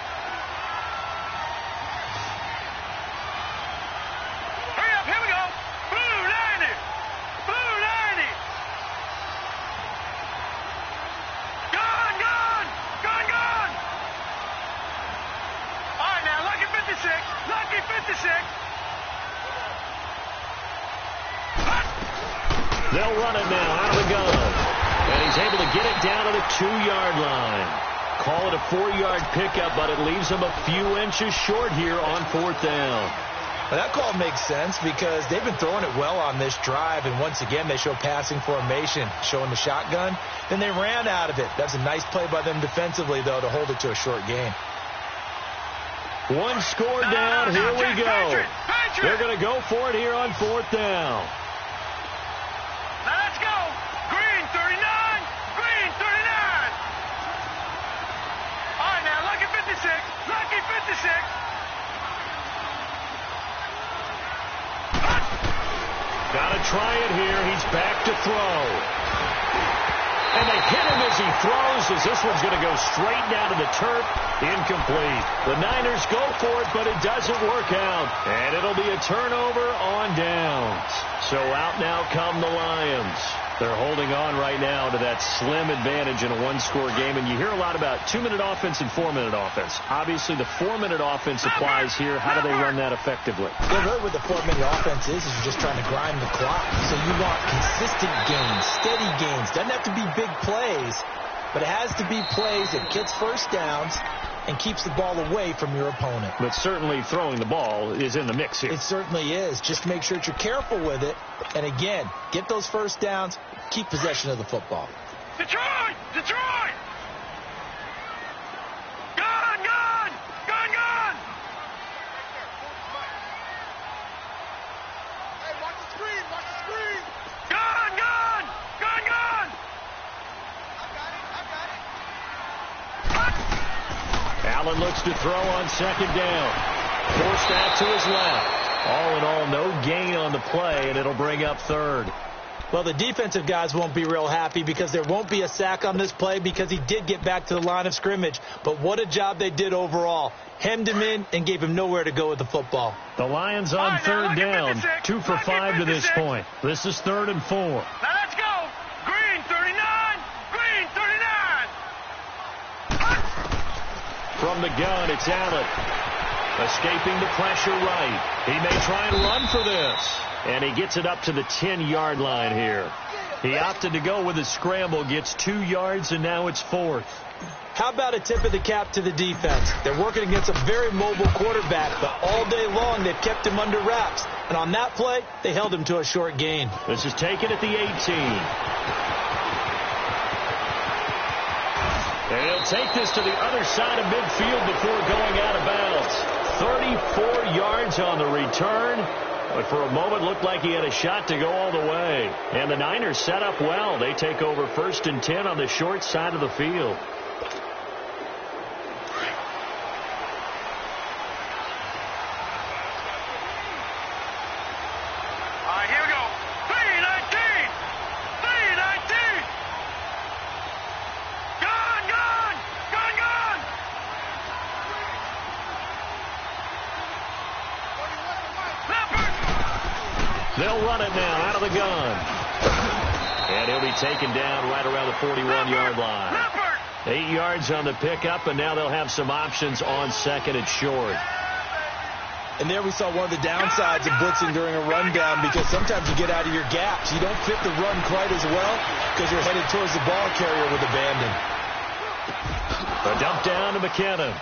Hurry up, here we go. Blue Lanny! Blue Lanny! Gone, gone! Gone, gone! All right, now, lucky 56. Lucky 56. They'll run it now out of the gun. And he's able to get it down to the 2-yard line. Call it a 4-yard pickup, but it leaves him a few inches short here on 4th down. Well, that call makes sense because they've been throwing it well on this drive, and once again they show passing formation, showing the shotgun. Then they ran out of it. That's a nice play by them defensively, though, to hold it to a short gain. One score down. Here we go. They're going to go for it here on 4th down. Now let's go. Green 39. Green 39. All right, now, lucky 56. Lucky 56. Got to try it here. He's back to throw. And they hit him as he throws, as this one's going to go straight down to the turf. Incomplete. The Niners go for it, but it doesn't work out. And it'll be a turnover on downs. So out now come the Lions. They're holding on right now to that slim advantage in a one-score game. And you hear a lot about 2-minute offense and 4-minute offense. Obviously, the 4-minute offense applies here. How do they run that effectively? Well, really what the 4-minute offense is you're just trying to grind the clock. So you want consistent gains, steady gains. Doesn't have to be big plays, but it has to be plays that gets first downs and keeps the ball away from your opponent. But certainly throwing the ball is in the mix here. It certainly is. Just make sure that you're careful with it. And again, get those first downs, keep possession of the football. Detroit! Detroit! Gun! Gun! Gun! Gun! Hey, watch the screen! Watch the screen! Gun! Gun! Gun! Gun! I got it! Allen looks to throw on second down. Forced out to his left. All in all, no gain on the play, and it'll bring up third. Well, the defensive guys won't be real happy because there won't be a sack on this play because he did get back to the line of scrimmage. But what a job they did overall. Hemmed him in and gave him nowhere to go with the football. The Lions on third down, 2 for 5 to this point. This is 3rd and 4. Now let's go! Green 39! Green 39! From the gun, it's Allen. Escaping the pressure right. He may try and run for this. And he gets it up to the 10-yard line here. He opted to go with a scramble, gets 2 yards, and now it's 4th. How about a tip of the cap to the defense? They're working against a very mobile quarterback, but all day long they've kept him under wraps. And on that play, they held him to a short gain. This is taken at the 18. And he'll take this to the other side of midfield before going out of bounds. 34 yards on the return. But for a moment, looked like he had a shot to go all the way. And the Niners set up well. They take over 1st and 10 on the short side of the field. All right, here we go. 319! 319! Gun! Gun! Gun! Gun! Leopard! They'll run it now out of the gun. And he'll be taken down right around the 41-yard line. 8 yards on the pickup, and now they'll have some options on 2nd and short. And there we saw one of the downsides of blitzing during a rundown because sometimes you get out of your gaps. You don't fit the run quite as well because you're headed towards the ball carrier with abandon. A dump down to McKinnon.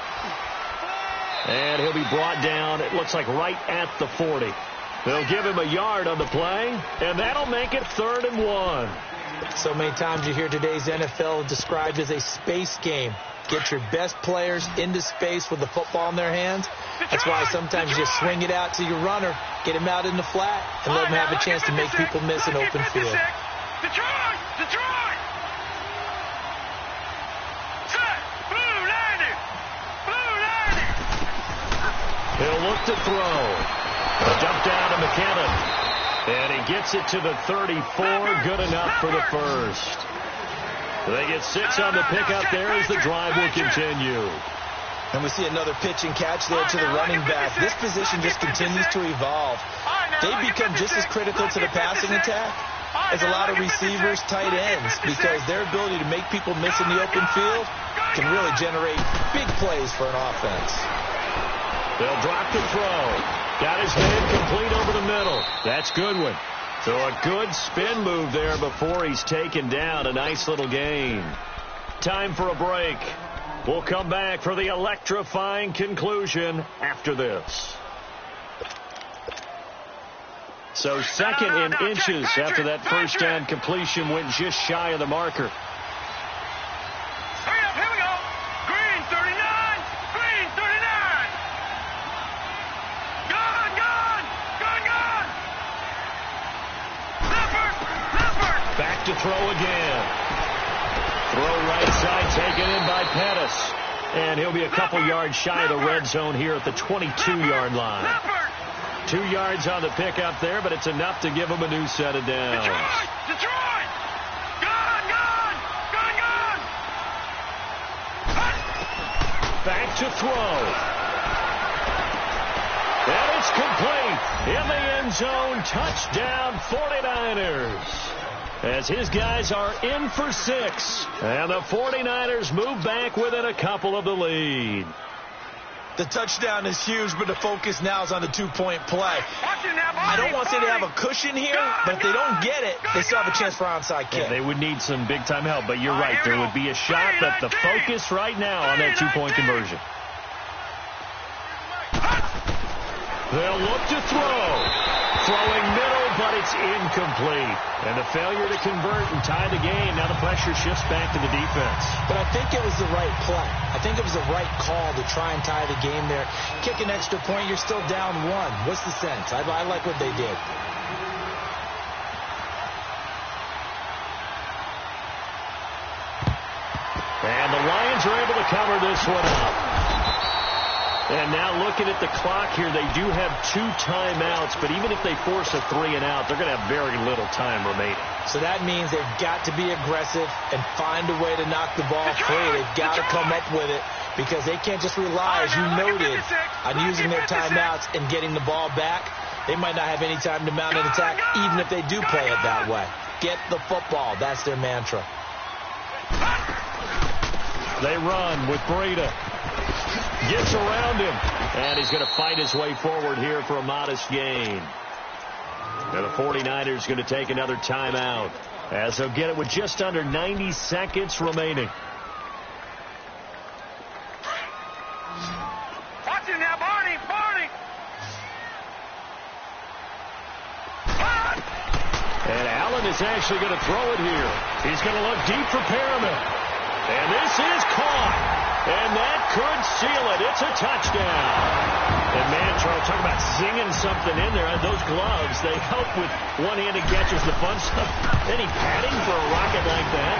And he'll be brought down, it looks like right at the 40. They'll give him a yard on the play, and that'll make it 3rd and 1. So many times you hear today's NFL described as a space game. Get your best players into space with the football in their hands. That's why sometimes you just swing it out to your runner, get him out in the flat, and let him have a chance to make people miss an open field. Detroit! Detroit! Set! Blue 90! Blue 90! He'll look to throw. A dump down to McKinnon. And he gets it to the 34. Good enough for the first. They get 6 on the pickup there as the drive will continue. And we see another pitch and catch there to the running back. This position just continues to evolve. They become just as critical to the passing attack as a lot of receivers, tight ends, because their ability to make people miss in the open field can really generate big plays for an offense. They'll drop the throw. Got his man complete over the middle. That's Goodwin. So a good spin move there before he's taken down. A nice little gain. Time for a break. We'll come back for the electrifying conclusion after this. So 2nd in inches after that first down completion went just shy of the marker. Hurry up, here we go. Green 39! Green 39! Gun! Gun! Gun! Gun! Leopard! Leopard! Back to throw again. Throw right side taken in by Pettis. And he'll be a couple yards shy of the red zone here at the 22-yard line. 2 yards on the pickup there, but it's enough to give him a new set of downs. Detroit! Detroit! Gun! Gun! look to throw. And it's complete. In the end zone, touchdown 49ers. As his guys are in for 6. And the 49ers move back within a couple of the lead. The touchdown is huge, but the focus now is on the two-point play. I don't want to say they have a cushion here, but if they don't get it, they still have a chance for onside kick. Yeah, they would need some big-time help, but you're right. There would be a shot, but the focus right now on that two-point conversion. They'll look to throw. Throwing middle, but it's incomplete. And the failure to convert and tie the game. Now the pressure shifts back to the defense. But I think it was the right play. I think it was the right call to try and tie the game there. Kick an extra point, you're still down 1. What's the sense? I like what they did. And the Lions are able to cover this one up. And now looking at the clock here, they do have 2 timeouts, but even if they force a 3 and out, they're going to have very little time remaining. So that means they've got to be aggressive and find a way to knock the ball free. They've got to come up with it because they can't just rely, as you noted, on using their timeouts and getting the ball back. They might not have any time to mount an attack, even if they do play it that way. Get the football. That's their mantra. They run with Breida. Gets around him, and he's going to fight his way forward here for a modest gain. And the 49ers going to take another timeout as they'll get it with just under 90 seconds remaining. Watch it now, Barney. And Allen is actually going to throw it here. He's going to look deep for Perriman. And this is caught. And that could seal it. It's a touchdown. And man, Charles, talk about zinging something in there. Those gloves, they help with one-handed catches, the fun stuff. Any padding for a rocket like that?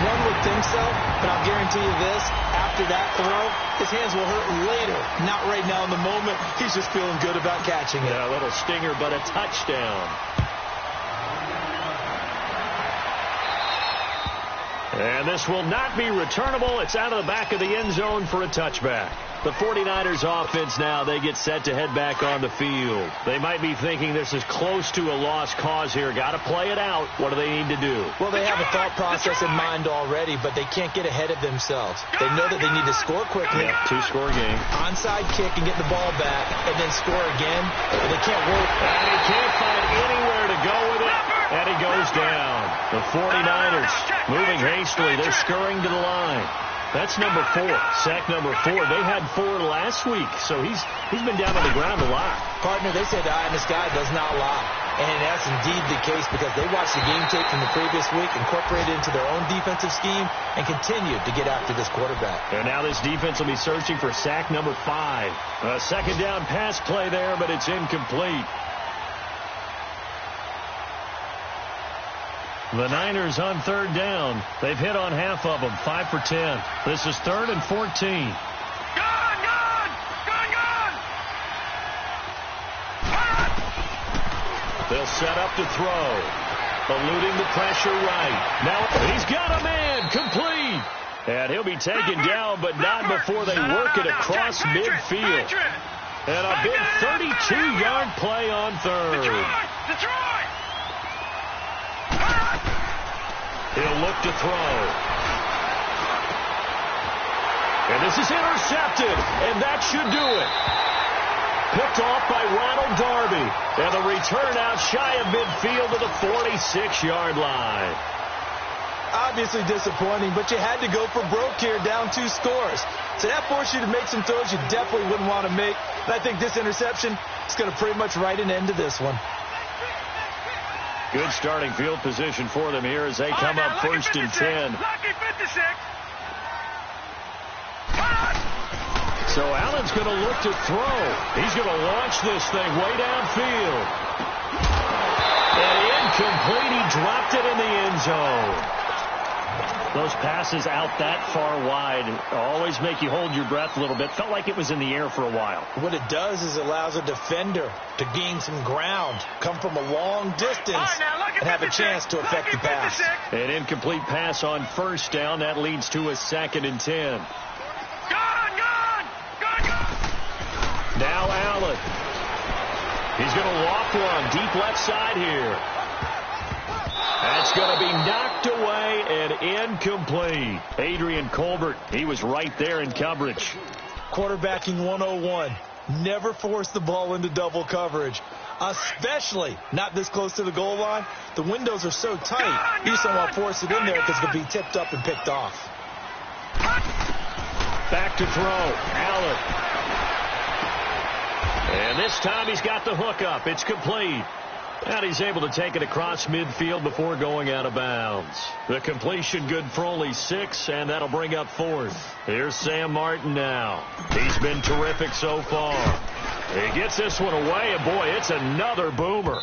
One would think so, but I'll guarantee you this. After that throw, his hands will hurt later. Not right now in the moment. He's just feeling good about catching it. Yeah, a little stinger, but a touchdown. And this will not be returnable. It's out of the back of the end zone for a touchback. The 49ers offense now, they get set to head back on the field. They might be thinking this is close to a lost cause here. Got to play it out. What do they need to do? Well, they have a thought process in mind already, but they can't get ahead of themselves. They know that they need to score quickly. Yep, 2-score game. Onside kick and get the ball back, and then score again. And they can't wait. And he can't find anywhere to go with it, and he goes down. The 49ers moving hastily. They're scurrying to the line. That's number 4. Sack number 4. They had 4 last week, so he's been down on the ground a lot. Partner, they said the eye in the sky does not lie. And that's indeed the case because they watched the game tape from the previous week, incorporated it into their own defensive scheme, and continued to get after this quarterback. And now this defense will be searching for sack number 5. A second down pass play there, but it's incomplete. The Niners on 3rd down. They've hit on half of them, 5 for 10. This is 3rd and 14. Gone! They'll set up to throw. Eluding the pressure right. Now he's got a man, complete. And he'll be taken down, but not before they work it across midfield. And a big 32-yard play on 3rd. Detroit! He'll look to throw. And this is intercepted, and that should do it. Picked off by Ronald Darby. And the return out shy of midfield to the 46-yard line. Obviously disappointing, but you had to go for broke here, down 2 scores. So that forced you to make some throws you definitely wouldn't want to make. And I think this interception is going to pretty much write an end to this one. Good starting field position for them here as they come up 1st and 10. Lucky 56. So Allen's going to look to throw. He's going to launch this thing way downfield. And incomplete. He dropped it in the end zone. Those passes out that far wide always make you hold your breath a little bit. Felt like it was in the air for a while. What it does is it allows a defender to gain some ground, come from a long distance, and have a chance to affect the pass. An incomplete pass on 1st down. That leads to a 2nd and 10. Gone! He's going to loft one deep left side here. That's going to be knocked away and incomplete. Adrian Colbert, he was right there in coverage. Quarterbacking 101. Never force the ball into double coverage, especially not this close to the goal line. The windows are so tight, you just don't want to force it in there because it'll be tipped up and picked off. Back to throw. Allen. And this time he's got the hook up. It's complete. And he's able to take it across midfield before going out of bounds. The completion good for only 6, and that'll bring up 4th. Here's Sam Martin now. He's been terrific so far. He gets this one away, and boy, it's another boomer.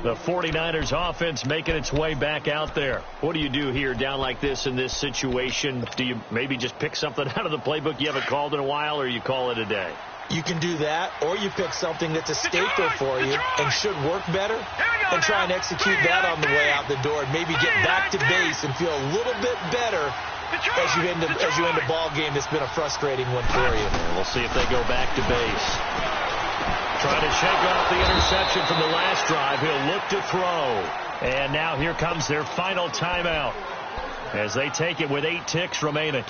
The 49ers offense making its way back out there. What do you do here down like this in this situation? Do you maybe just pick something out of the playbook you haven't called in a while, or you call it a day? You can do that, or you pick something that's a staple for you and should work better and try and execute that on the way out the door and maybe get back to base and feel a little bit better as you end a ball game that's been a frustrating one for you. We'll see if they go back to base. Trying to shake off the interception from the last drive. He'll look to throw. And now here comes their final timeout as they take it with 8 ticks remaining.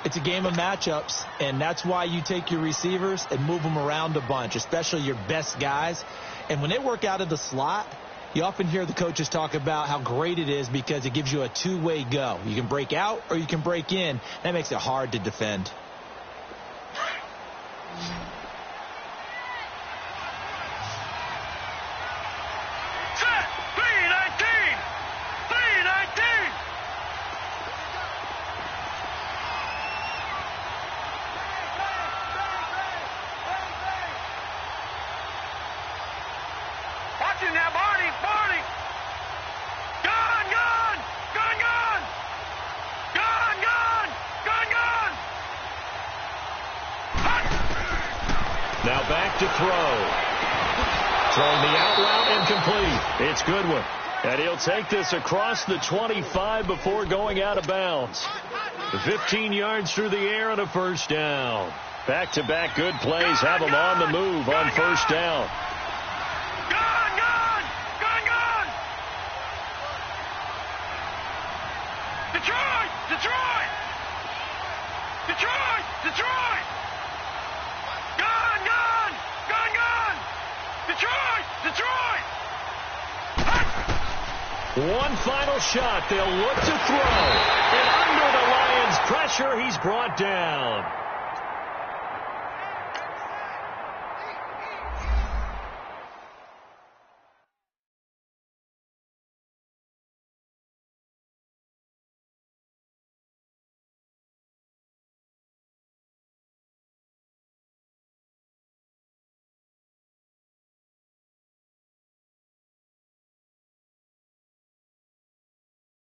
It's a game of matchups, and that's why you take your receivers and move them around a bunch, especially your best guys. And when they work out of the slot, you often hear the coaches talk about how great it is because it gives you a two-way go. You can break out or you can break in. That makes it hard to defend. Now back to throw. Throwing the out route incomplete. It's Goodwin. And he'll take this across the 25 before going out of bounds. 15 yards through the air and a first down. Back-to-back good plays have him on the move on first down. Detroit! Detroit! Detroit! Detroit! Gone! Gone! Gone! Gone! Detroit! Detroit! One final shot. They'll look to throw. And under the Lions' pressure, he's brought down.